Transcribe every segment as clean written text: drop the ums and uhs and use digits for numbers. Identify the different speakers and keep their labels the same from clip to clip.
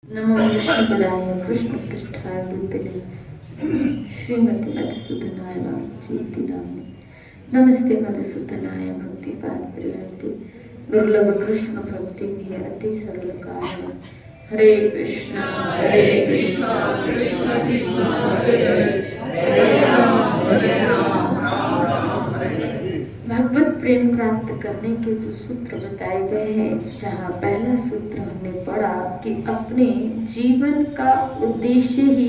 Speaker 1: नमो विष्णुपदाय कृष्णपृष्ठाय भूतले श्रीमती मधुसूदनाय वाचीति नाम्ने नमस्ते मधुसूदनाय भक्तिपादप्रियाय दुर्लभ कृष्ण भक्ति अति सरल कारण। हरे कृष्ण कृष्ण कृष्ण हरे हरे, हरे राम राम राम हरे हरे। भगवत प्रेम प्राप्त करने के जो सूत्र बताए गए हैं, जहाँ पहला सूत्र हमने पढ़ा कि अपने जीवन का उद्देश्य ही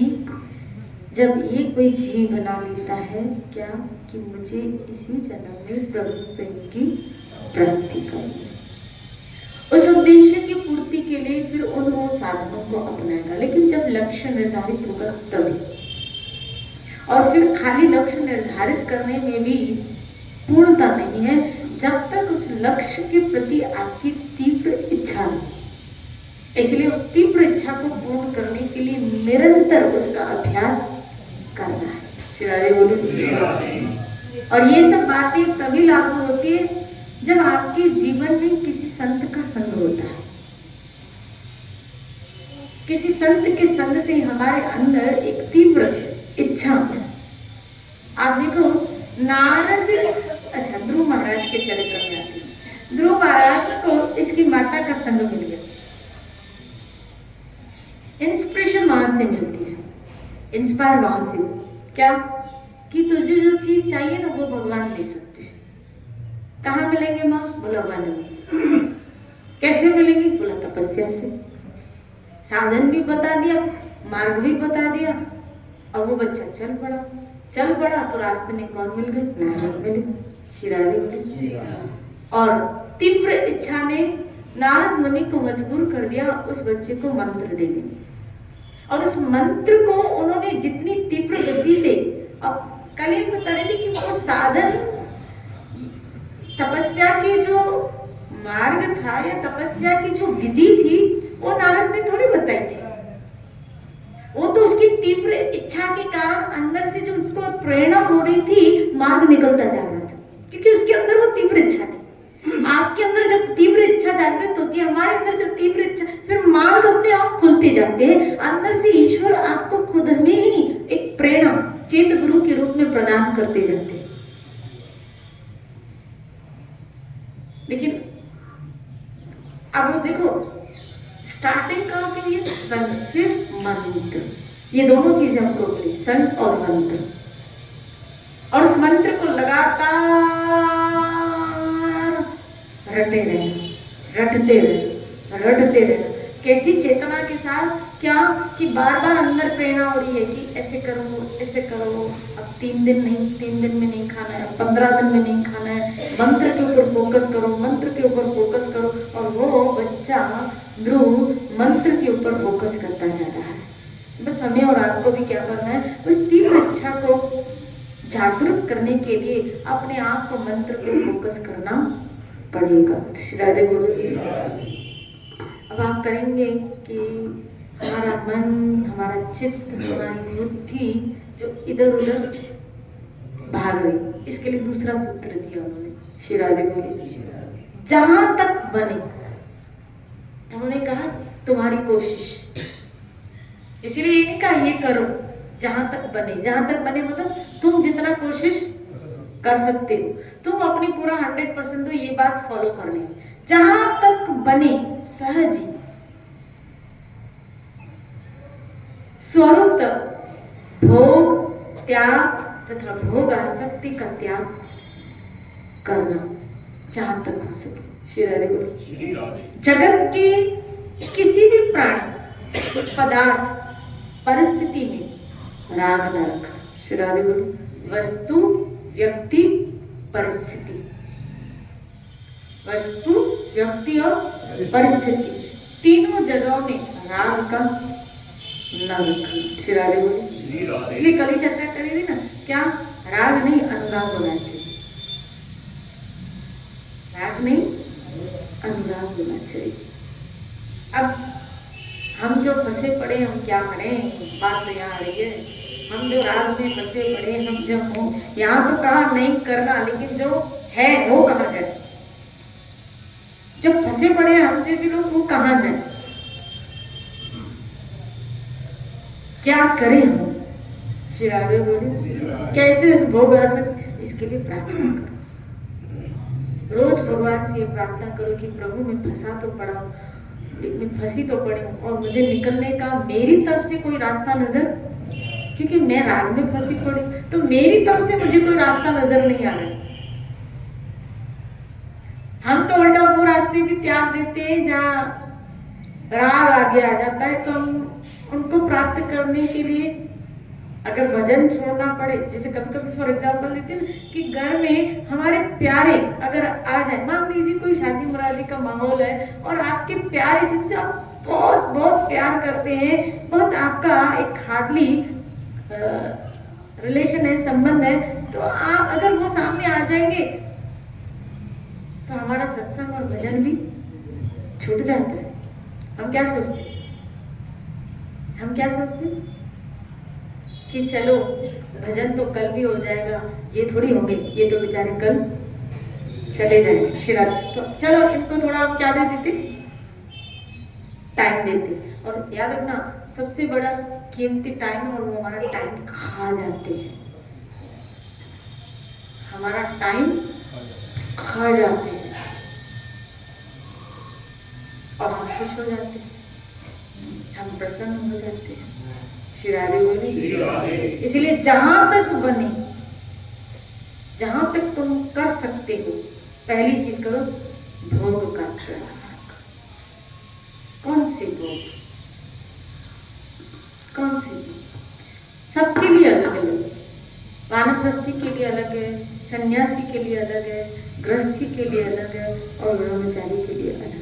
Speaker 1: जब ये कोई जीव बना लेता है क्या कि मुझे इसी जन्म में प्रभु प्रेम की प्राप्ति करनी है। उस उद्देश्य की पूर्ति के लिए फिर उन वो साधनों को अपनाएगा, लेकिन जब लक्ष्य निर्धारित होगा तभी। और फिर खाली लक्ष्य निर्धारित करने में भी पूर्णता नहीं है जब तक उस लक्ष्य के प्रति आपकी तीव्र इच्छा नहीं। इसलिए उस तीव्र इच्छा को पूर्ण करने के लिए निरंतर उसका अभ्यास करना है। श्री राधे बोलो। और ये सब बातें तभी लागू होती है जब आपके जीवन में किसी संत का संग होता है। किसी संत के संग से हमारे अंदर एक तीव्र इच्छा है। आप देखो नारद, अच्छा ध्रुव महाराज के चरित्र में आती है। ध्रुव महाराज को इसकी माता का संग मिल गया। इंस्पिरेशन वहां से मिलती है, इंस्पायर वहां से। क्या कि तुझे जो चीज चाहिए ना वो भगवान दे सकते हैं। कहाँ मिलेंगे माँ? बोला वन में। कैसे मिलेंगे? बोला तपस्या से। साधन भी बता दिया, मार्ग भी बता दिया। और वो बच्चा चल पड़ा तो रास्ते में कौन मिल गए? नारद मिले, श्री राधे मिले। और तीव्र इच्छा ने नारद मुनि को मजबूर कर दिया उस बच्चे को मंत्र देने में। और उस मंत्र को उन्होंने जितनी तीव्र गति से, अब कल ही बता रही थी कि वो साधन तपस्या के जो मार्ग था या तपस्या की जो विधि थी वो नारद ने थोड़ी बताई थी। वो तो उसकी तीव्र इच्छा के कारण अंदर से जो उसको प्रेरणा हो रही थी, मार्ग निकलता जा रहा था, क्योंकि उसके अंदर वो तीव्र इच्छा थी। आपके अंदर जब तीव्र इच्छा जागृत होती है, हमारे अंदर जब तीव्र इच्छा, फिर मार्ग अपने आप खुलते जाते हैं। अंदर से ईश्वर आपको खुद में ही एक प्रेरणा चेत गुरु के रूप में प्रदान करते जाते हैं। लेकिन अब देखो स्टार्टिंग कहां से हुई है? संग, फिर मंत्र। ये दोनों चीजें हमको मिली, संग और मंत्र। और उस मंत्र को लगातार रटते रहे। कैसी चेतना के साथ? क्या कि बार बार अंदर प्रेरणा हो रही है कि ऐसे करो। अब 3 दिन में नहीं खाना है, 15 दिन में नहीं खाना है। मंत्र के ऊपर फोकस करो। और वो बच्चा ध्रुव मंत्र के ऊपर फोकस करता जा रहा है। बस हमें और आपको भी क्या करना है? उस तीव्र इच्छा को जागरूक करने के लिए अपने आप को मंत्र पे फोकस करना पड़ेगा। श्री राधे बोलो। अब आप करेंगे कि हमारा मन, हमारा चित्त, हमारी बुद्धि जो इधर उधर भाग रही, इसके लिए दूसरा सूत्र दिया उन्होंने। श्री राधे बोले। जहां तक बने, उन्होंने कहा तुम्हारी कोशिश। इसलिए ये नहीं कहा ये करो, जहां तक बने मतलब तुम जितना कोशिश कर सकते हो, तुम अपनी पूरा 100% दो ये बात फॉलो करनी। जहां तक बने सहज ही स्वरूप तक भोग त्याग तथा भोग आसक्ति का त्याग करना, जहां तक हो सके। श्री राधे बोलो। जगत के किसी भी प्राणी, पदार्थ, परिस्थिति में राग न रखा। श्री राधे बोलो। वस्तु, व्यक्ति, परिस्थिति, और परिस्थिति, तीनों जगहों में राग का न रखना। श्री राधे बोलो। इसलिए कल ही चर्चा करी थी ना, क्या राग नहीं अनुराग होना चाहिए। राग नहीं अनुराग होना चाहिए। अब हम जो फंसे पड़े, हम क्या करें? बात तो यहाँ आ रही है। हम जो राग में फंसे पड़े, हम जब हो, यहाँ तो कहा नहीं करना, लेकिन जो है वो कहाँ जाए? जो फंसे पड़े हम जैसे लोग वो कहाँ जाए? क्या करें हम? श्री राधे बोली कैसे इस भोग रसक, इसके लिए प्रार्थना करो। रोज भगवान से ये प्रार्थना करो कि प्रभु मैं फंसा तो पड़ा हूँ, मैं फंसी तो पड़ी हूँ और मुझे निकलने का मेरी तरफ से कोई रास्ता नजर, क्योंकि मैं राग में फंसी पड़ी तो मेरी तरफ से मुझे कोई रास्ता नजर नहीं आ रहा। हम तो उल्टा वो रास्ते भी त्याग देते हैं जहाँ राग आगे आ जाता है, तो हम उनको प्राप्त करने के लिए अगर भजन छोड़ना पड़े, जैसे कभी कभी फॉर एग्जाम्पल देते हैं कि घर में हमारे प्यारे अगर आ जाए, मान लीजिए कोई शादी मुरादी का माहौल है और आपके प्यारे जिनसे आप बहुत बहुत प्यार करते हैं, बहुत आपका एक हार्डली रिलेशन है, संबंध है, तो आप अगर वो सामने आ जाएंगे तो हमारा सत्संग और भजन भी छूट जाता है। हम क्या सोचते हैं? हम क्या सोचते हैं कि चलो भजन तो कल भी हो जाएगा, ये थोड़ी होंगे, ये तो बेचारे कल चले जाएंगे शिरा, तो चलो इनको थोड़ा हम क्या दे देते, टाइम देते। और याद रखना सबसे बड़ा कीमती टाइम और वो हमारा टाइम खा जाते हैं, हमारा टाइम खा जाते हैं और हम खुश हो जाते हैं, हम प्रसन्न हो जाते हैं। श्री राधे बोले इसीलिए जहां तक बने, जहां तक तुम कर सकते हो, पहली चीज करो भोग का त्याग। कौन से भोग? कौन से भोग? सबके लिए अलग अलग, वानप्रस्थी के लिए अलग है, सन्यासी के लिए अलग है, गृहस्थी के लिए अलग है और ब्रह्मचारी के लिए अलग है।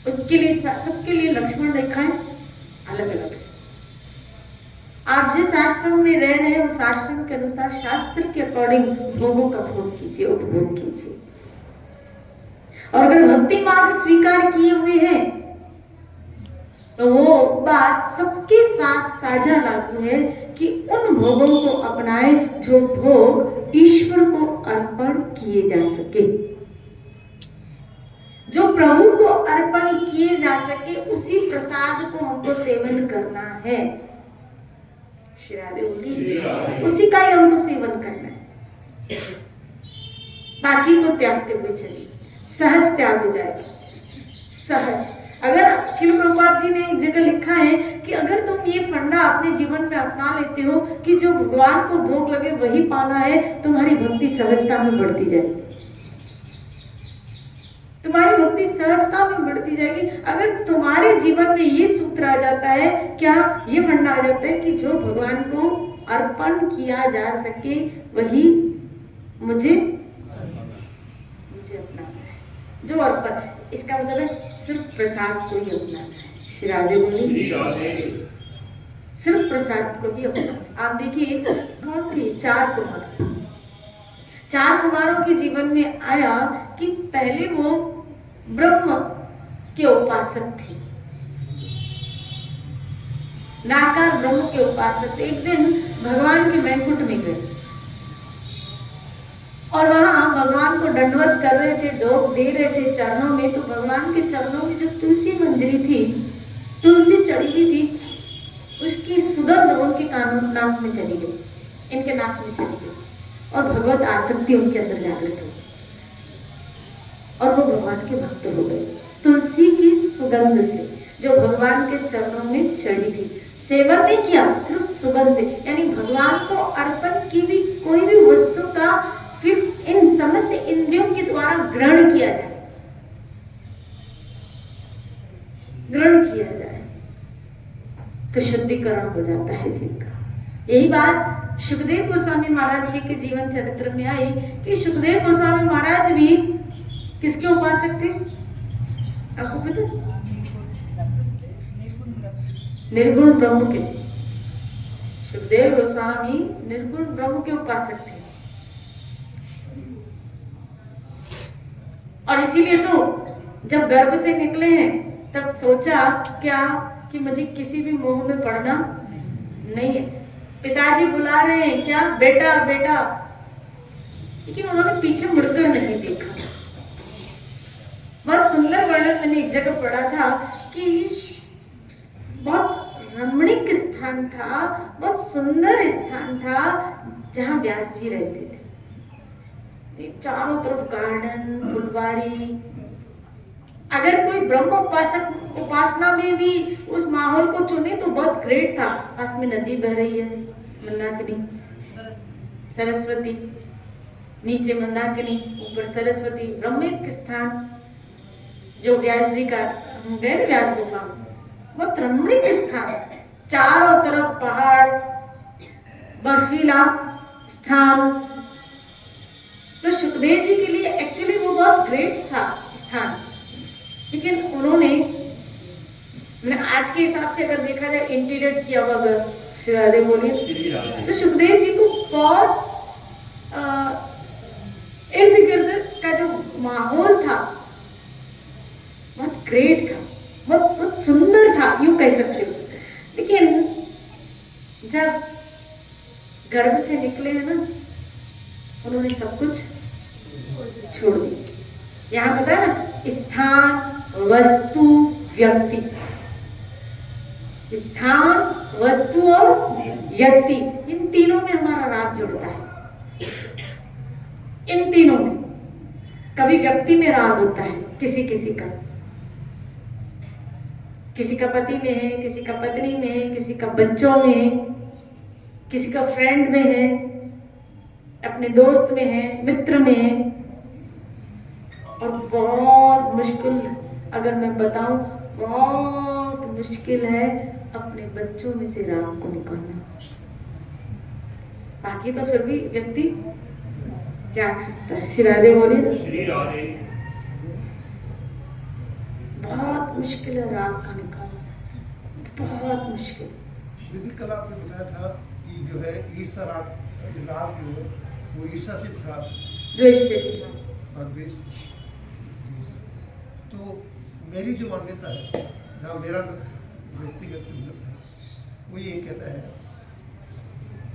Speaker 1: उनके लिए सबके लिए लक्ष्मण रेखाएं अलग अलग है। आप जिस आश्रम में रह रहे हैं उस आश्रम के अनुसार शास्त्र के अकॉर्डिंग भोगों का भोग कीजिए, उपभोग कीजिए। और अगर भक्ति मार्ग स्वीकार किए हुए हैं तो वो बात सबके साथ साझा लागू है कि उन भोगों को अपनाएं जो भोग ईश्वर को अर्पण किए जा सके, जो प्रभु को अर्पण किए जा सके, उसी प्रसाद को हमको सेवन करना है। श्री राधे बोली उसी का ही हमको सेवन करना है, बाकी को त्यागते हुए चलिए, सहज त्याग हो जाएगा, सहज। अगर श्रील प्रभुपाद जी ने एक जगह लिखा है कि अगर तुम ये फंडा अपने जीवन में अपना लेते हो कि जो भगवान को भोग लगे वही पाना है, तुम्हारी भक्ति सहजता में बढ़ती जाएगी, तुम्हारी भक्ति सहजता में बढ़ती जाएगी। अगर तुम्हारे जीवन में ये सूत्र आ जाता है, क्या ये फंडा आ जाता है कि जो भगवान को अर्पण किया जा सके वही मुझे अपनाना है, जो अर्पण, इसका मतलब है सिर्फ प्रसाद को ही अपनाना है। श्री राधे बोली सिर्फ प्रसाद को ही अपनाना। आप देखिए कौन थे? चार कुमार। चार कुमारों के जीवन में आया कि पहले वो ब्रह्म के उपासक थे, नाकार ब्रह्म के उपासक थे। एक दिन भगवान के वैकुंठ में गए और वहां भगवान को दंडवत कर रहे थे, ढोक दे रहे थे चरणों में, तो भगवान के चरणों में जो तुलसी मंजरी थी, तुलसी चढ़ी हुई थी, उसकी सुगंध उनके नाक में चली गई, इनके नाक में चली गई और भगवत आसक्ति उनके अंदर जागृत हो और वो भगवान के भक्त हो गए। तुलसी की सुगंध से जो भगवान के चरणों में चढ़ी थी, सेवन नहीं किया, सिर्फ सुगंध से, यानी भगवान को अर्पण की भी कोई भी वस्तु का फिर इन समस्त इंद्रियों के द्वारा ग्रहण किया जाए, ग्रहण किया जाए तो शुद्धिकरण हो जाता है जीव का। यही बात सुखदेव गोस्वामी महाराज जी के जीवन चरित्र में आई कि सुखदेव गोस्वामी महाराज भी किसके उपासक थे? आपको पता? निर्गुण ब्रह्म के। सुखदेव गोस्वामी निर्गुण ब्रह्म के उपासक थे और इसीलिए तो जब गर्भ से निकले हैं तब सोचा क्या कि मुझे किसी भी मोह में पड़ना नहीं है। पिताजी बुला रहे हैं, क्या बेटा बेटा, लेकिन उन्होंने पीछे मुड़कर नहीं देखा। बहुत सुंदर वर्णन मैंने एक जगह पढ़ा था कि बहुत रमणीक स्थान था, बहुत सुंदर स्थान था जहां व्यास जी रहते थे। चारों तरफ गार्डन, फुलवारी। अगर कोई ब्रह्म उपासक उपासना में भी उस माहौल को चुने तो बहुत ग्रेट था। पास में नदी बह रही है, मंदाकिनी, सरस्वती, नीचे मंदाकिनी, ऊपर सरस्वती, रमणीक स्थान। जो व्यास जी का, हम गए ना व्यास गुफा, बहुत रमणीक स्थान, चारों तरफ पहाड़, बर्फीला स्थान। तो सुखदेव जी के लिए एक्चुअली वो बहुत ग्रेट था स्थान, लेकिन उन्होंने, मैंने आज के हिसाब से अगर देखा जाए इंटीग्रेट किया हुआ, अगर श्री राधे बोलिए, तो सुखदेव जी को बहुत इर्द गिर्द का जो माहौल था बहुत ग्रेट था, बहुत सुंदर था, यूं कह सकते हो। लेकिन जब गर्भ से निकले हैं ना, उन्होंने सब कुछ छोड़ दिया। यहाँ पता है ना, स्थान, वस्तु, व्यक्ति। स्थान, वस्तु और व्यक्ति, इन तीनों में हमारा राग जुड़ता है। इन तीनों में कभी व्यक्ति में राग होता है, किसी किसी का, किसी का पति में है, किसी का पत्नी में है, किसी का बच्चों में है, किसी का फ्रेंड में है, अपने दोस्त में है, मित्र में है। और बहुत मुश्किल, अगर मैं बताऊं, बहुत मुश्किल है अपने बच्चों में से राग को निकालना। बाकी तो फिर भी व्यक्ति त्याग सकता है। श्री राधे बोलिए। श्री राधे। बहुत मुश्किल है राग का निकालना, बहुत मुश्किल।
Speaker 2: दीदी कल आपने बताया था कि जो है ईर्षा राग जो है वो ईर्षा से
Speaker 1: द्वेष से,
Speaker 2: तो मेरी जो मान्यता है, जहाँ मेरा व्यक्तिगत है, वो ये कहता है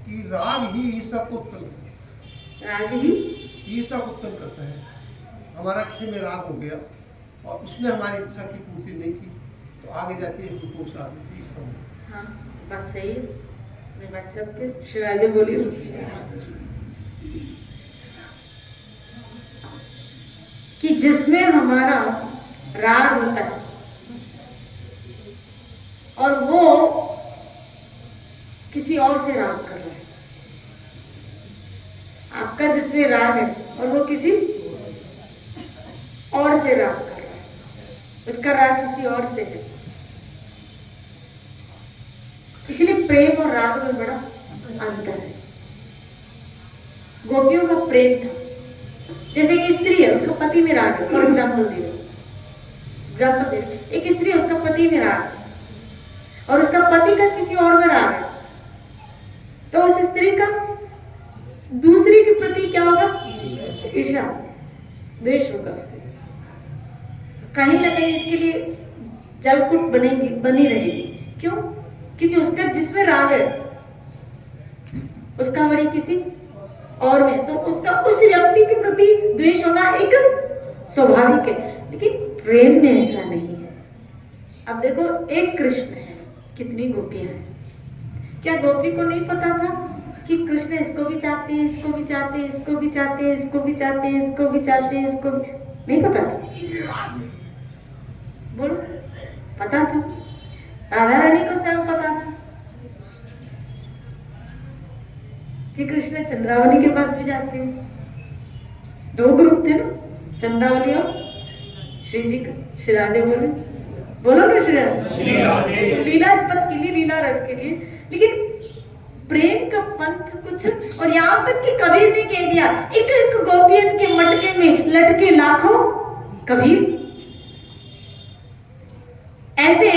Speaker 2: कि राग ही ईर्षा को उत्पन्न करता है।
Speaker 1: राग ही
Speaker 2: ईर्षा को उत्पन्न करता है। हमारा किसी में राग हो गया और उसने हमारी इच्छा की पूर्ति नहीं की, तो आगे जाके हमको उस आदमी से ईर्षा होगी।
Speaker 1: हाँ, बात सही है, मैं बात सत्य। श्री राधे बोलिए। कि जिसमें हमारा राग होता है और वो किसी और से राग कर रहा है, आपका जिसमें राग है और वो किसी और से राग कर रहा है, उसका राग किसी और से है। इसलिए प्रेम और राग में बड़ा अंतर है। गोपियों का प्रेम था, जैसे एक स्त्री है, उसका पति में राग है। फॉर एग्जाम्पल दे रहे, एक स्त्री है, उसका पति में राग है और उसका पति का किसी और में राग है, तो उस स्त्री का दूसरी के प्रति क्या होगा? ईर्ष्या, द्वेष होगा उससे। कहीं ना कहीं इसके लिए जलकुट बनी रहेगी। क्यों? क्योंकि उसका जिसमें राग है उसका वरी किसी और में, तो उसका उस व्यक्ति के प्रति द्वेष होना एक स्वाभाविक है। लेकिन प्रेम में ऐसा नहीं है। अब देखो, एक कृष्ण है, कितनी गोपियां हैं। क्या गोपी को नहीं पता था कि कृष्ण इसको भी चाहते हैं, इसको भी चाहते हैं, इसको भी चाहते हैं, इसको भी चाहते हैं, इसको भी चाहते हैं, इसको भी नहीं पता था? बोलो, पता था। राधा रानी को सब पता था कि कृष्ण चंद्रावली के पास भी जाते हैं। दो ग्रुप थे ना, चंद्रावली और श्री जी का। श्री राधे बोलो ना, श्री राधे। लीलास्पद के लिए, लीला रस के लिए। लेकिन प्रेम का पंथ कुछ, और यहाँ तक कि कबीर ने कह दिया, एक एक गोपियन के मटके में लटके लाखों कबीर। ऐसे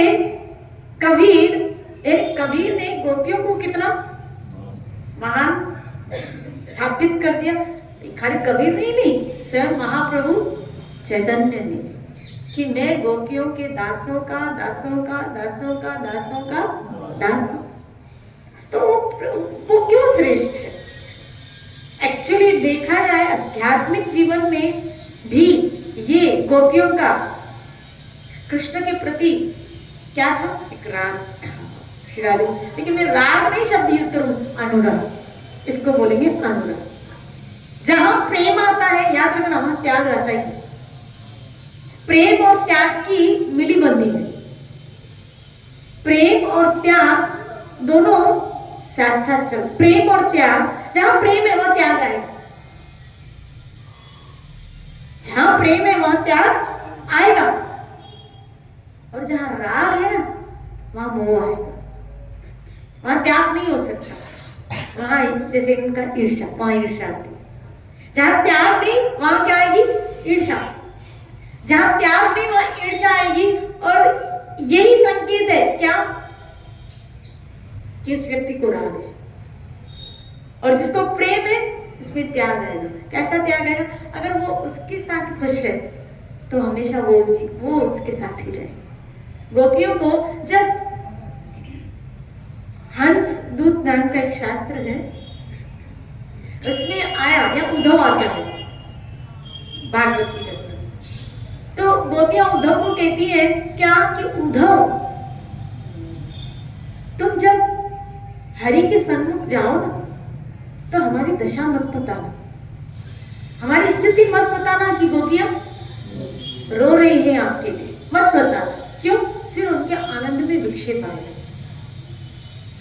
Speaker 1: कबीर ने गोपियों को कितना महान स्थापित कर दिया। खाली कबीर नहीं, स्वयं महाप्रभु चैतन्य ने, कि मैं गोपियों के दासों का दासों का दासों का दासों का दास। तो वो क्यों श्रेष्ठ है? एक्चुअली देखा जाए आध्यात्मिक जीवन में भी ये गोपियों का कृष्ण के प्रति क्या था? एक राग था, श्री राधे, लेकिन मैं राग नहीं शब्द यूज करूंगा, अनुराग, इसको बोलेंगे अनुराग। जहां प्रेम आता है, याद रखना वहां त्याग आता है। प्रेम और त्याग की मिली बंदी है। प्रेम और त्याग दोनों साथ साथ चल, प्रेम और त्याग, जहां प्रेम है वहां त्याग आएगा, जहां प्रेम है वहां त्याग आएगा, और जहां राग है ना वहां मोह आएगा, वहां त्याग नहीं हो सकता। वहां जैसे इनका ईर्ष्या, वहां ईर्ष्या आती है। जहां त्याग नहीं वहां क्या आएगी? ईर्ष्या। जहां त्याग नहीं वहां ईर्ष्या आएगी, और यही संकेत है क्या कि उस व्यक्ति को राग है, और जिसको प्रेम है उसमें त्याग आएगा। कैसा त्याग आएगा? अगर वो उसके साथ खुश है तो हमेशा वो उसके साथ ही रहे। गोपियों को जब हंस दूत नाम का एक शास्त्र है, उसमें आया या उद्धव आता है भागवत की घटना, तो गोपियां उद्धव को कहती है क्या कि उद्धव तुम जब हरि के सन्मुख जाओ ना तो हमारी दशा मत बताना, हमारी स्थिति मत बताना कि गोपियां रो रही हैं आपके लिए, मत बताना। क्यों? फिर उनके आनंद में विक्षेप आएगा,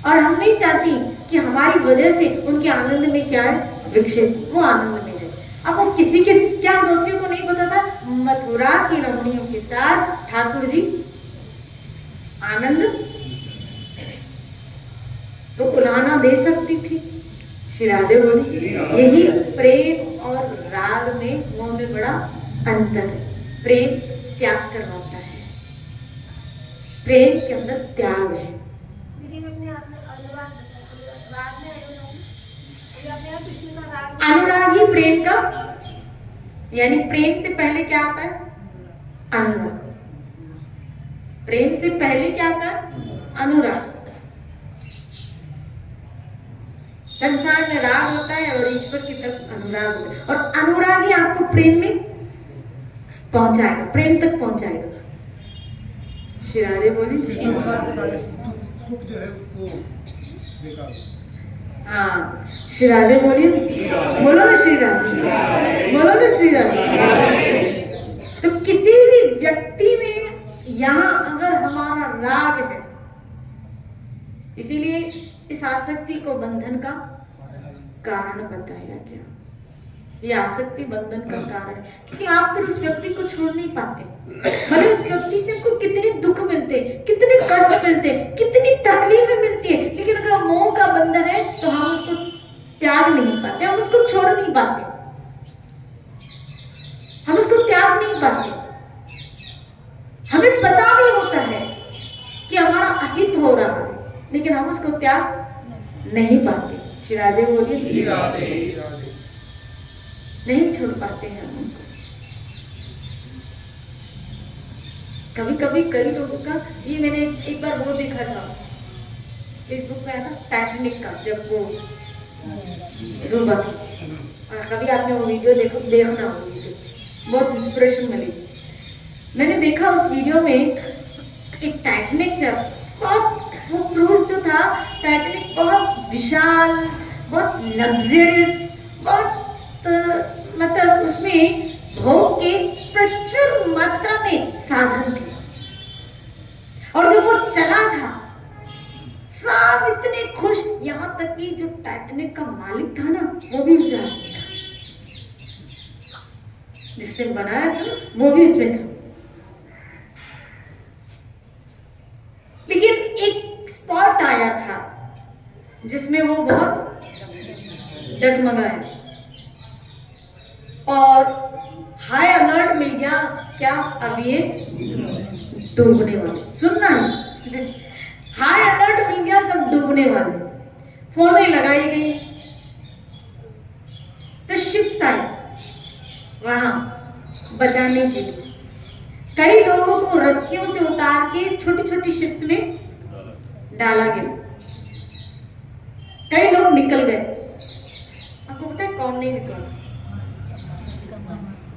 Speaker 1: और हम नहीं चाहती कि हमारी वजह से उनके आनंद में क्या है? विक्षेप। वो आनंद में है। अब वो किसी के क्या गोपियों को नहीं पता था? मथुरा की रमणियों के साथ ठाकुर जी आनंद तो उलाहना दे सकती थी। श्री राधे बोली, यही प्रेम और राग में, मोह में बड़ा अंतर है। प्रेम त्याग करवाता है, प्रेम के अंदर त्याग है। अनुराग ही प्रेम का, यानी प्रेम से पहले क्या आता है? अनुराग। प्रेम से पहले क्या आता है? अनुराग। संसार में राग होता है और ईश्वर की तरफ अनुराग होता है, और अनुराग ही आपको प्रेम में पहुंचाएगा, प्रेम तक पहुंचाएगा। श्री राधे बोली,
Speaker 2: संसार के सारे सुख जो है वो बेकार।
Speaker 1: हाँ, श्री राधे बोलिए, बोलो ना श्री राधे, बोलो ना श्री राधे। तो किसी भी व्यक्ति में यहाँ अगर हमारा राग है, इसीलिए इस आसक्ति को बंधन का कारण बताया गया। ये आसक्ति बंधन का कारण है, क्योंकि आप फिर उस व्यक्ति को छोड़ नहीं पाते। भले उस व्यक्ति से आपको कितने दुख मिलते, कितने कष्ट मिलते, कितनी तकलीफें मिलती है, लेकिन अगर मोह का बंधन है तो हम उसको त्याग नहीं पाते, हम उसको छोड़ नहीं पाते, हम उसको त्याग नहीं पाते। हमें पता भी होता है कि हमारा अहित हो रहा है, लेकिन हम उसको त्याग नहीं पाते। श्री राधे बोलिए, नहीं छोड़ पाते हैं हम उनको। कभी कभी कई लोगों का, ये मैंने एक बार वो देखा था फेसबुक पे आया था, टाइटैनिक का, जब वो डूबा, कभी आपने वो वीडियो देखना वो वीडियो, बहुत इंस्पिरेशन मिली। मैंने देखा उस वीडियो में कि टाइटैनिक जब बहुत, वो क्रूज जो था टाइटैनिक बहुत विशाल, बहुत लग्जरियस, बहुत मतलब उसमें भोग के प्रचुर मात्रा में साधन थे, और जब वो चला था सब इतने खुश, यहां तक कि जो टाइटैनिक का मालिक था ना वो भी उस जहाज में था, जिसने बनाया था वो भी उसमें था। लेकिन एक स्पॉट आया था जिसमें वो बहुत डगमगाया और हाई अलर्ट मिल गया, क्या अब ये डूबने वाले, सुनना है, हाई अलर्ट मिल गया, सब डूबने वाले। फोनें लगाई गई, तो शिप्स आई वहां बचाने के लिए। कई लोगों को रस्सियों से उतार के छोटी छोटी शिप्स में डाला गया, कई लोग निकल गए। आपको पता है कौन नहीं निकला?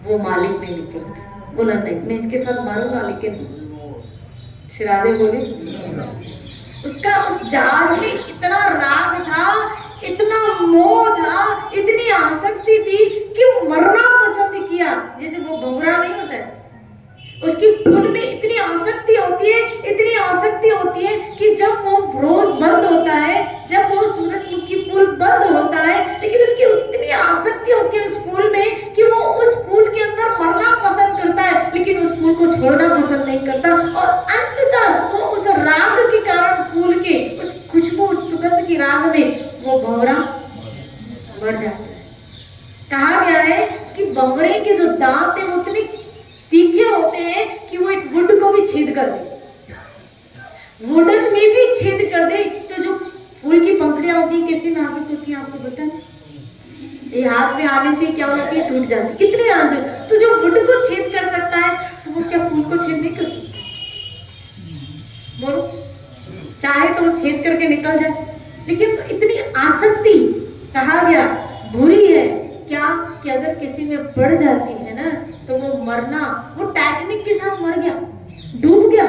Speaker 1: वो मालिक नहीं निकला था, बोला नहीं मैं इसके साथ मारूंगा, लेकिन श्री राधे बोले उसका उस जहाज में इतना राग था, इतना मोह था, इतनी आसक्ति थी कि मरना पसंद किया। जैसे वो भंवरा नहीं होता है, उसकी फूल में इतनी आसक्ति होती है, इतनी आसक्ति होती है कि जब वो रोज बंद होता है, जब वो सूरजमुखी फूल बंद होता है, लेकिन उसकी उतनी आसक्ति होती है उस फूल में कि वो उस फूल के अंदर मरना पसंद करता है, लेकिन उस फूल को छोड़ना पसंद नहीं करता। और अंततः वो उस राग के कारण, फूल के उस खुशबू, उस सुगंध की राग में वो भंवरा मर जाता है। कहा गया है कि भंवरे के जो दांत है वो उतने तीखे होते हैं कि वो एक वुड को भी छेद कर दे, वुडन में भी छेद कर दे। तो जो फूल की पंखुड़ियां होती है कैसी नाजुक होती है, आपको पता है? ये हाथ में आने से क्या होती है, टूट जाती है, कितनी नाजुक। तो जो वुड को छेद कर सकता है, तो वो क्या फूल को छेद नहीं कर सकता? बोलो, चाहे तो वो छेद करके निकल जाए, लेकिन इतनी आसक्ति कहा गया बुरी है क्या, कि अगर किसी में बढ़ जाती है ना, तो वो मरना, वो टाइटैनिक के साथ मर गया, डूब गया।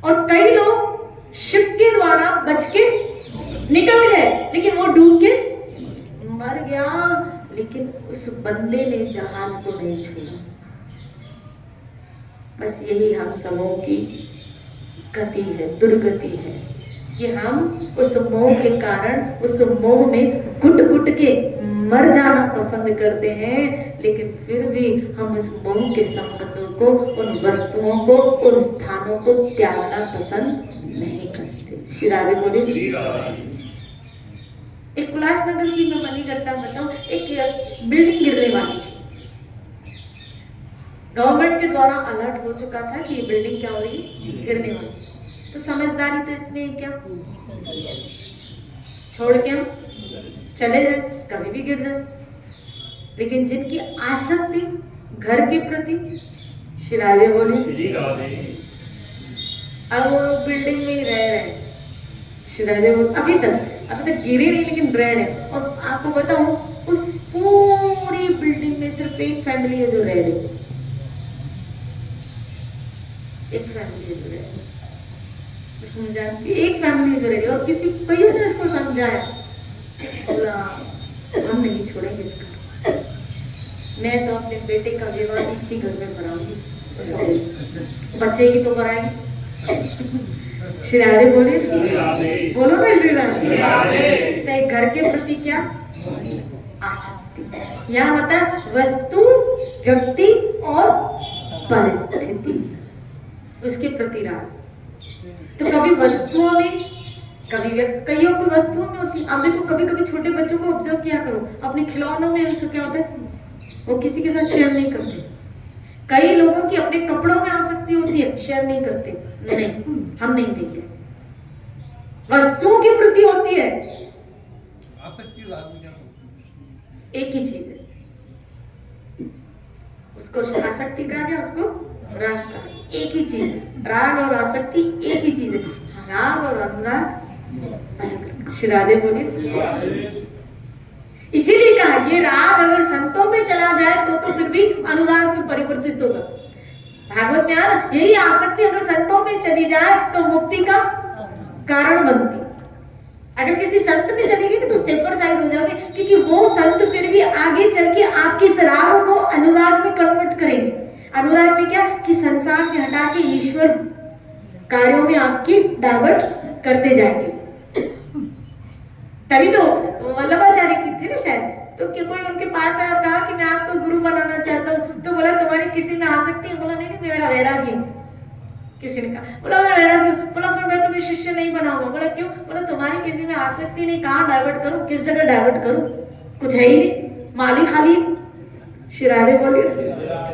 Speaker 1: और कई लोग शिप के द्वारा बच के निकल गए, लेकिन वो डूब के मर गया। लेकिन उस बंदे ने जहाज को नहीं छोड़ा। बस यही हम सबों की गति है, दुर्गति है, कि हम उस मोह के कारण, उस मोह में घुट घुट के मर जाना पसंद करते हैं, लेकिन फिर भी हम उस मोह के संबंधों को, उन वस्तुओं को, उन स्थानों को त्यागना पसंद नहीं करते। श्री राधे बोले। एक उल्लासनगर की मैं बनी घटना बताऊं। एक बिल्डिंग गिरने वाली थी, गवर्नमेंट के द्वारा अलर्ट हो चुका था कि ये बिल्डिंग क्या हो रही है, गिरने वाली। तो समझदारी तो इसमें क्या, छोड़ के हम चले जाए, कभी भी गिर जाए। लेकिन जिनकी आसक्ति घर के प्रति, श्री राधे बोले, अब वो बिल्डिंग में ही रह रहे, श्री राधे बोले, अभी तक गिरे नहीं, लेकिन रह रहे। और आपको बताऊं, उस पूरी बिल्डिंग में सिर्फ एक फैमिली है जो रह रही, एक फैमिली है जो रह रही, एक फैमिली जो रह रही। और किसी कईयों ने उसको समझाया, बोला हम नहीं छोड़ेंगे इसका, मैं तो अपने बेटे का विवाह इसी घर में कराऊंगी, बचेगी तो कराएंगे। श्री राधे बोले, बोलो ना श्री राधे। घर के प्रति क्या आसक्ति, यहाँ बता वस्तु, व्यक्ति और परिस्थिति, उसके प्रति राग। तो कभी वस्तुओं में, कभी कईयों की वस्तुओं में होती है। अब देखो, कभी कभी छोटे बच्चों को ऑब्जर्व किया करो, अपने खिलौनों में उससे क्या होता है, वो किसी के साथ शेयर नहीं करते। कई लोगों की अपने कपड़ों में आसक्ति होती है, शेयर नहीं करते, नहीं हम नहीं देंगे। वस्तुओं के प्रति होती है
Speaker 2: आसक्ति, राग में क्या
Speaker 1: एक ही चीज है, उसको आसक्ति कहा गया, उसको राग कहा गया। एक ही चीज है, राग और आसक्ति एक ही चीज है। राग और अनुराग, श्री राधे बोलिए। इसीलिए कहा ये राग अगर संतों में चला जाए तो फिर भी अनुराग में परिवर्तित होगा। भागवत में आ ना, यही आसक्ति अगर संतों में चली जाए तो मुक्ति का कारण बनती। अगर किसी संत में चलेगी ना तो सेफर साइड हो जाओगे, क्योंकि वो संत फिर भी आगे चल के आपके इस राग को अनुराग में कन्वर्ट करेंगे। अनुराग में क्या, कि संसार से हटा के ईश्वर कार्यों में आपकी डाइवर्ट करते जाएंगे। तभी तो वल्लभाचार्य की थे ना शायद, तो कि कोई उनके पास आया और कहा कि मैं आपको गुरु बनाना चाहता हूँ, तो बोला तुम्हारी किसी में आसक्ति है? बोला नहीं नहीं, मेरा वैरागी है। किसी ने कहा, बोला मैं वैरागी हूँ। बोला फिर मैं तुम्हें शिष्य नहीं बनाऊंगा। बोला क्यों? बोला तुम्हारी किसी में आसक्ति नहीं, कहाँ डाइवर्ट करूँ, किस जगह डाइवर्ट करूँ, कुछ है ही नहीं, माली खाली। श्री राधे बोलिए,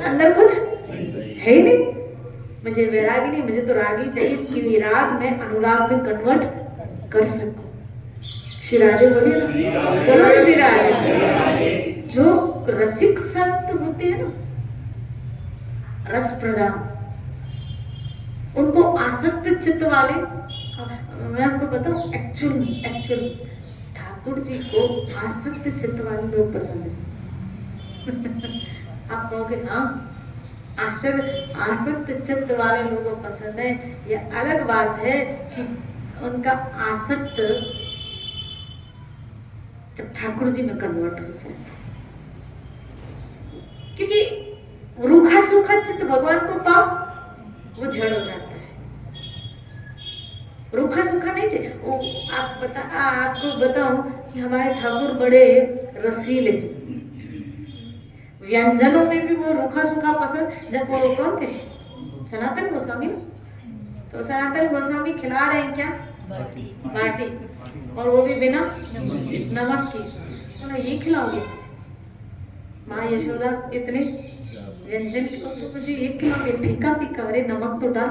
Speaker 1: अंदर कुछ है ही नहीं। मुझे वैरागी नहीं, मुझे तो रागी चाहिए, कि राग में अनुराग में कन्वर्ट कर सकूं। श्री राधे बोलिए, बोलो श्री राधे। जो रसिक संत होते हैं ना, रस प्रदान, उनको आसक्त चित्त वाले, मैं आपको बताऊं, एक्चुअल ठाकुर जी को आसक्त चित्त वाले लोग पसंद है। आप कहोगे हाँ, आसक्त चित्त वाले लोगों को पसंद है। ये अलग बात है कि उनका आसक्त जब ठाकुर जी में कन्वर्ट हो जाता है, क्योंकि रूखा सूखा चित्त भगवान को पाओ वो जड़ हो जाता है। रूखा सूखा नहीं चाहिए। वो आपको बताऊं कि हमारे ठाकुर बड़े रसीले, व्यंजनों में भी वो रूखा सूखा पसंद। जब वो कौन थे, सनातन गोस्वामी ना, तो सनातन गोस्वामी खिला रहे हैं क्या, बाटी, और वो भी बिना नमक की। तो ये खिलाओगे माँ यशोदा, इतने व्यंजन तो मुझे ये खिलाओगे फीका फीका? अरे नमक तो डाल,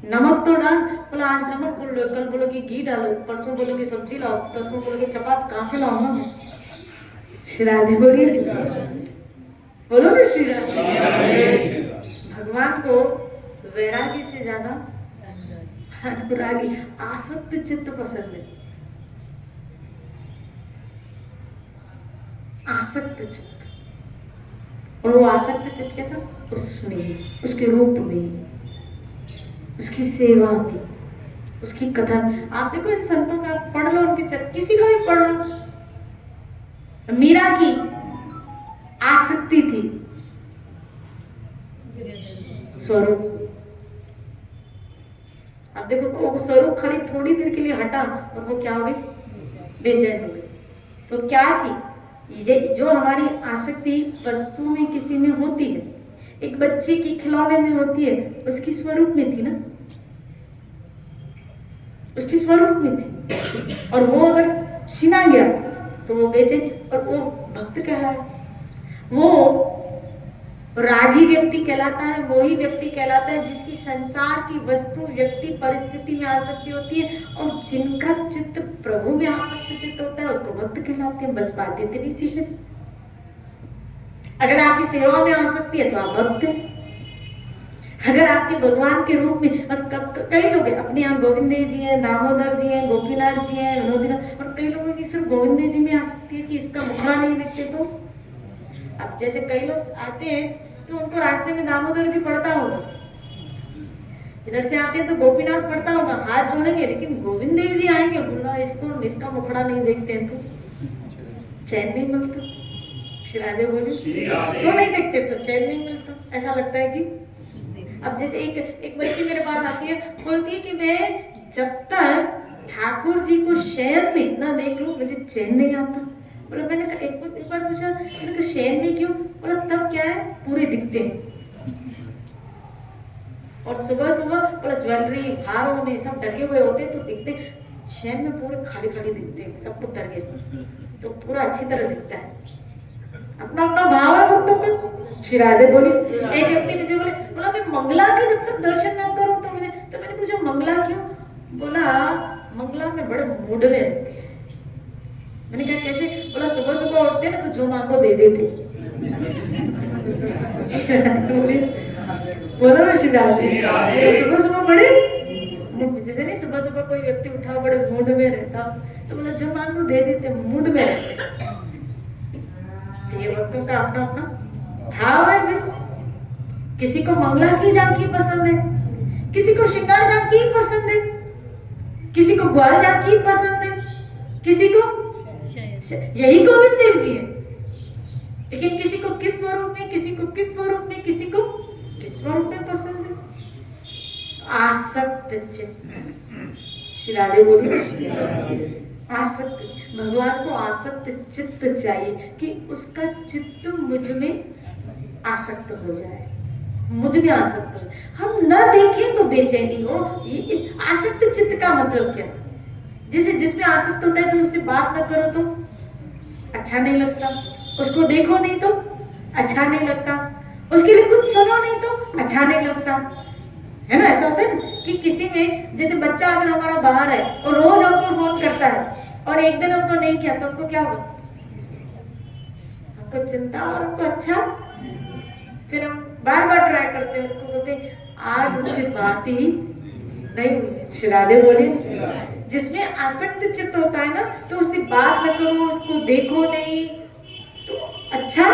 Speaker 1: नमक तो डाल। बोला आज नमक बोल लो, कल बोलोगे घी डालो, परसों बोलोगे सब्जी लाओ, परसों बोलोगे चपात, कहाँ से लाऊंगा मैं? श्री राधे बोलिए, बोलो ना श्री राधे। भगवान को वैरागी से ज्यादा अनुरागी, आसक्त चित्त पसंद है। आसक्त चित्त, और वो आसक्त चित्त कैसा? उसमें, उसके रूप में, उसकी सेवा में, उसकी कथा। आप देखो इन संतों का पढ़ लो, उनके किसी का भी पढ़ लो। मीरा की आसक्ति थी स्वरूप। अब देखो वो स्वरूप खाली थोड़ी देर के लिए हटा और वो क्या हो गई, बेचैन हो गई। तो क्या थी ये जो हमारी आसक्ति वस्तुओं में किसी में होती है, एक बच्चे की खिलौने में होती है, उसकी स्वरूप में थी ना, उसकी स्वरूप में थी। और वो अगर छीना गया तो वो बेचैन, और वो भक्त कहलाया, वो रागी व्यक्ति कहलाता है। वही व्यक्ति कहलाता है जिसकी संसार की वस्तु, व्यक्ति, परिस्थिति में आसक्ति होती है, और जिनका चित्त प्रभु में आसक्त चित्त होता है उसको भक्त कहलाते हैं। बस बात इतनी सी है। अगर आपकी सेवा में आसक्ति है तो आप भक्त हैं। अगर आपके भगवान के रूप में, कई लोग अपने यहाँ गोविंद देव जी हैं, दामोदर जी हैं, गोपीनाथ जी हैं, विनोदनाथ, और कई लोगों की सिर्फ गोविंद देव जी में आसक्ति है कि इसका मुखड़ा नहीं देखते। तो अब जैसे कई लोग आते हैं तो उनको रास्ते में दामोदर जी पढ़ता होगा, इधर से आते हैं तो गोपीनाथ पढ़ता होगा, हाथ जोड़ेंगे, लेकिन गोविंद देव जी आएंगे, बोला इसको इसका मुखड़ा नहीं देखते हैं तो चैन नहीं मिलता। श्री राधे बोली, इसको नहीं देखते तो चैन नहीं मिलता। ऐसा लगता है कि अब जैसे एक बच्ची मेरे पास आती है, बोलती है कि मैं जब तक ठाकुर जी को शहर में इतना देख लूं मुझे चैन नहीं आता। बोला, मैंने कहा एक बार पूछा, मैंने कहा शहर में क्यों? बोला तब क्या है, पूरे दिखते हैं, और सुबह सुबह प्लस ज्वेलरी हारों में सब ढके हुए होते तो दिखते। शहर में पूरे खाली खाली दिखते हैं, सब कुछ तरगे, तो पूरा अच्छी तरह दिखता है। अपना अपना भाव है भक्तों का। श्री राधे बोली। एक व्यक्ति मुझे बोला मैं मंगला के जब तक दर्शन न करूं तो मुझे, तो मैंने पूछा मंगला क्यों? बोला मंगला में बड़े मूड में रहते हैं। मैंने कहा कैसे? बोला सुबह सुबह उठते ना तो जो मांगो दे देते। बोलो ना श्री राधे। सुबह सुबह बड़े, जैसे नहीं सुबह सुबह कोई व्यक्ति उठा बड़े मूड में रहता, तो बोला जो मांगो दे देते, मूड में रहते। ये भक्तों का अपना अपना भाव है। किसी को मंगला की झांकी पसंद है, किसी को श्रृंगार झांकी पसंद है, किसी को ग्वाल झांकी पसंद है, किसी को यही गोविंद देव जी है। लेकिन किसी को किस स्वरूप में, किसी को किस स्वरूप में, किसी को किस स्वरूप में पसंद है। आसक्त चित्त। श्री राधे बोलिए। आसक्त, भगवान को आसक्त चित्त चाहिए कि उसका चित्त मुझ में आसक्त हो जाए, मुझ में आसक्त हो। हम न देखें तो बेचैनी हो। इस आसक्त चित्त का मतलब क्या? जैसे जिसमें आसक्त होता है तो उससे बात न करो तो अच्छा नहीं लगता, उसको देखो नहीं तो अच्छा नहीं लगता, उसके लिए कुछ सुनो नहीं तो अच्छा नहीं लगता, है ना? ऐसा होता है ना कि किसी में, जैसे बच्चा अगर हमारा बाहर है और रोज हमको फोन करता है और एक दिन हमको नहीं किया तो हमको क्या होगा? हमको चिंता और हमको अच्छा, फिर हम बार बार ट्राई करते हैं, उसको बोलते आज उससे बात ही नहीं हुई। श्री राधे बोलिए। जिसमें आसक्त चित्त होता है ना तो उससे बात न करो, उसको देखो नहीं तो अच्छा,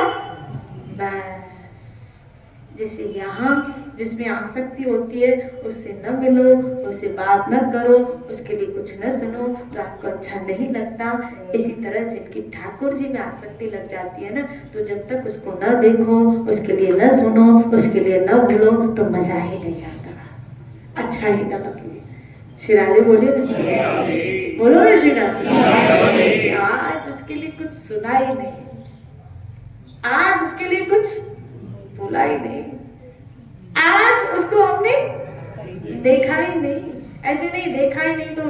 Speaker 1: बस जैसे यहाँ जिसमें आसक्ति होती है उससे न मिलो, उससे बात न करो, उसके लिए कुछ न सुनो तो आपको अच्छा नहीं लगता। इसी तरह जिनकी ठाकुर जी में आसक्ति लग जाती है ना, तो जब तक उसको न देखो, उसके लिए न सुनो, उसके लिए न बोलो तो मजा ही नहीं आता, अच्छा ही न लगे। श्री राधे बोलिए ना, बोलो ना श्री राधे। आज उसके लिए कुछ सुना ही नहीं, आज उसके लिए कुछ बोला ही नहीं, आज उसको हमने देखा ही नहीं। ऐसे नहीं देखा ही नहीं तो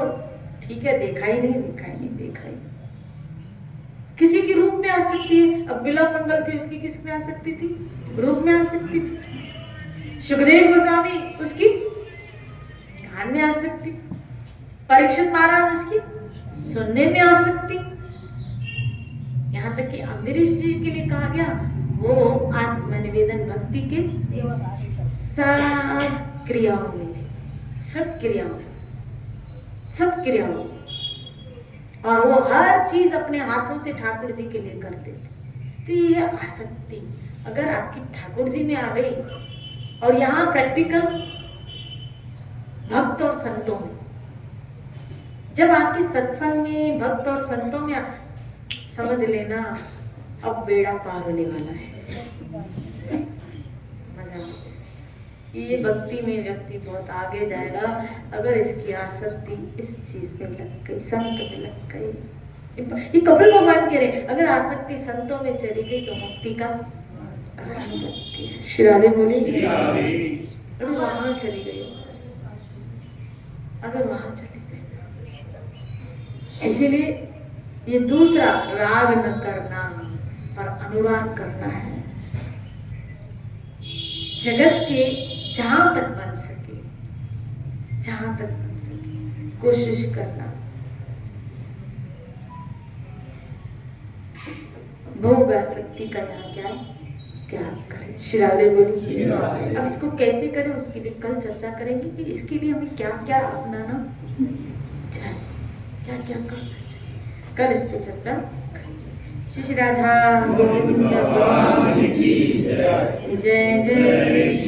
Speaker 1: ठीक है, देखा ही नहीं, देखा ही नहीं, देखा ही नहीं। किसी की रूप में आ सकती है, अब बिला मंगल थी, उसकी किस में आ सकती थी? रूप में आ सकती थी। सुखदेव गोस्वामी उसकी ध्यान में आ सकती, परीक्षित महाराज उसकी सुनने में आ सकती, यहाँ तक कि अम्बरीश जी के लिए कहा गया वो आत्मनिवेदन भक्ति के सब क्रियाओं में थी, सब क्रियाओं, सब क्रियाओं, और वो हर चीज अपने हाथों से ठाकुर जी के लिए करते थे। तो ये आसक्ति अगर आपकी ठाकुर जी में आ गई, और यहाँ प्रैक्टिकल भक्त और संतों में, जब आपकी सत्संग में भक्त और संतों में समझ लेना अब बेड़ा पार होने वाला है, मजा। ये भक्ति में व्यक्ति बहुत आगे जाएगा अगर इसकी आसक्ति इस चीज में लग गई, संत में लग गई। ये कपिल भगवान कह रहे अगर आसक्ति संतों में चली गई तो मुक्ति का कारण बनती है। श्री राधे बोले, अगर वहां चली गई, अगर वहां चली गई, इसीलिए ये दूसरा राग न करना पर अनुराग करना है। जगत के जहां तक बन सके, जहां तक बन सके कोशिश करना, भोग आसक्ति का यहाँ क्या त्याग करें। श्री राधे बोलिए। अब इसको कैसे करें उसके लिए कल चर्चा करेंगे कि इसके लिए हमें क्या क्या अपनाना चाहिए, क्या क्या करना चाहिए, कल इस पे चर्चा करेंगे। श्री राधा गोविंद जय जय।